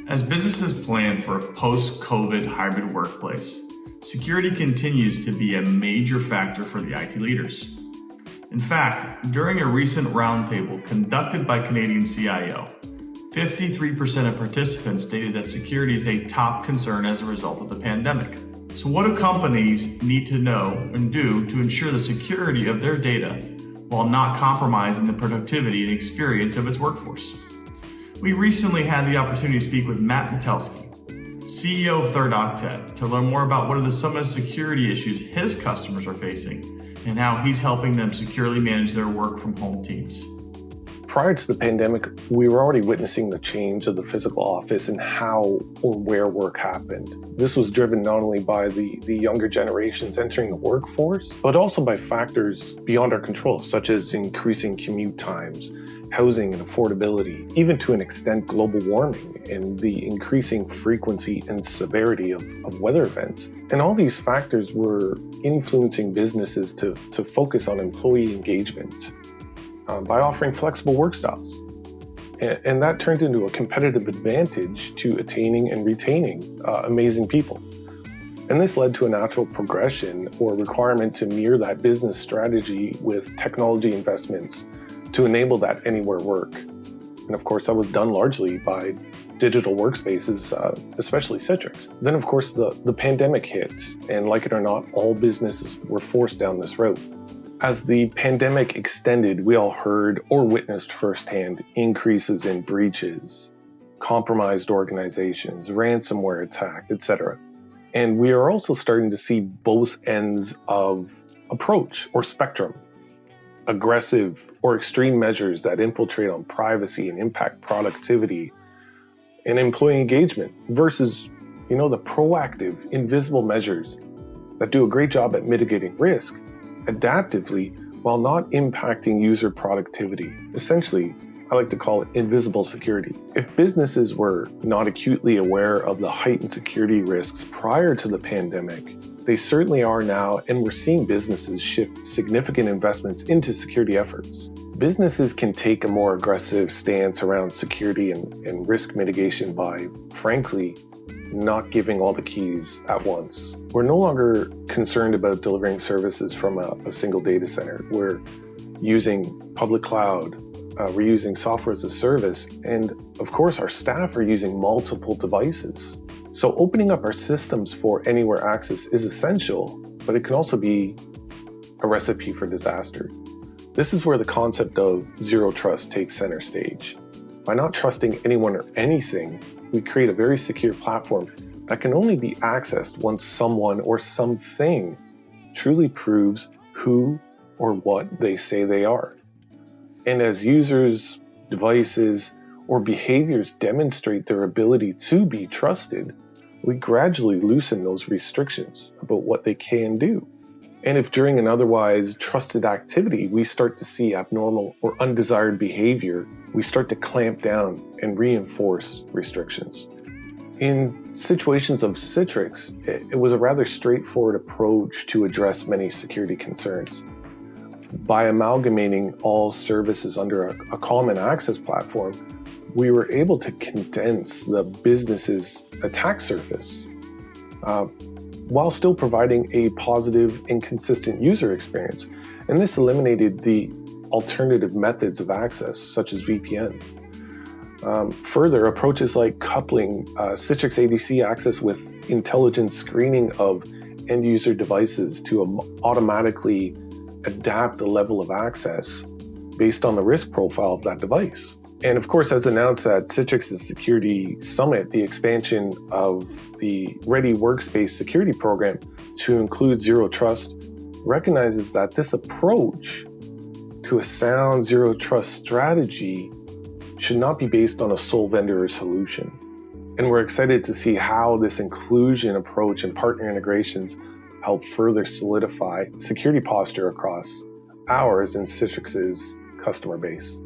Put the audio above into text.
As businesses plan for a post-COVID hybrid workplace, security continues to be a major factor for the IT leaders. In fact, during a recent roundtable conducted by Canadian CIO, 53% of participants stated that security is a top concern as a result of the pandemic. So what do companies need to know and do to ensure the security of their data while not compromising the productivity and experience of its workforce? We recently had the opportunity to speak with Matt Metelsky, CEO of Third Octet, to learn more about what are some of the security issues his customers are facing and how he's helping them securely manage their work from home teams. Prior to the pandemic, we were already witnessing the change of the physical office and how or where work happened. This was driven not only by the younger generations entering the workforce, but also by factors beyond our control, such as increasing commute times, housing and affordability, even to an extent global warming and the increasing frequency and severity of weather events. And all these factors were influencing businesses to focus on employee engagement by offering flexible work styles. And that turned into a competitive advantage to attaining and retaining amazing people. And this led to a natural progression or requirement to mirror that business strategy with technology investments to enable that anywhere work. And of course, that was done largely by digital workspaces, especially Citrix. Then of course, the pandemic hit, and like it or not, all businesses were forced down this route. As the pandemic extended, we all heard or witnessed firsthand increases in breaches, compromised organizations, ransomware attack, etc. And we are also starting to see both ends of approach or spectrum. Aggressive or extreme measures that infiltrate on privacy and impact productivity and employee engagement versus, the proactive, invisible measures that do a great job at mitigating risk adaptively while not impacting user productivity. Essentially, I like to call it invisible security. If businesses were not acutely aware of the heightened security risks prior to the pandemic, they certainly are now, and we're seeing businesses shift significant investments into security efforts. Businesses can take a more aggressive stance around security and risk mitigation by, frankly, not giving all the keys at once. We're no longer concerned about delivering services from a single data center. We're using public cloud, we're using software as a service, and of course our staff are using multiple devices. So opening up our systems for anywhere access is essential, but it can also be a recipe for disaster. This is where the concept of zero trust takes center stage. By not trusting anyone or anything, we create a very secure platform that can only be accessed once someone or something truly proves who or what they say they are. And as users, devices, or behaviors demonstrate their ability to be trusted, we gradually loosen those restrictions about what they can do. And if during an otherwise trusted activity, we start to see abnormal or undesired behavior, we start to clamp down and reinforce restrictions. In situations of Citrix, it was a rather straightforward approach to address many security concerns. By amalgamating all services under a common access platform, we were able to condense the business's attack surface while still providing a positive and consistent user experience. And this eliminated the alternative methods of access, such as VPN. Further, approaches like coupling Citrix ADC access with intelligent screening of end-user devices to automatically adapt the level of access based on the risk profile of that device. And of course, as announced at Citrix's Security Summit, the expansion of the Ready Workspace security program to include Zero Trust recognizes that this approach to a sound Zero Trust strategy should not be based on a sole vendor or solution. And we're excited to see how this inclusion approach and partner integrations help further solidify security posture across ours and Citrix's customer base.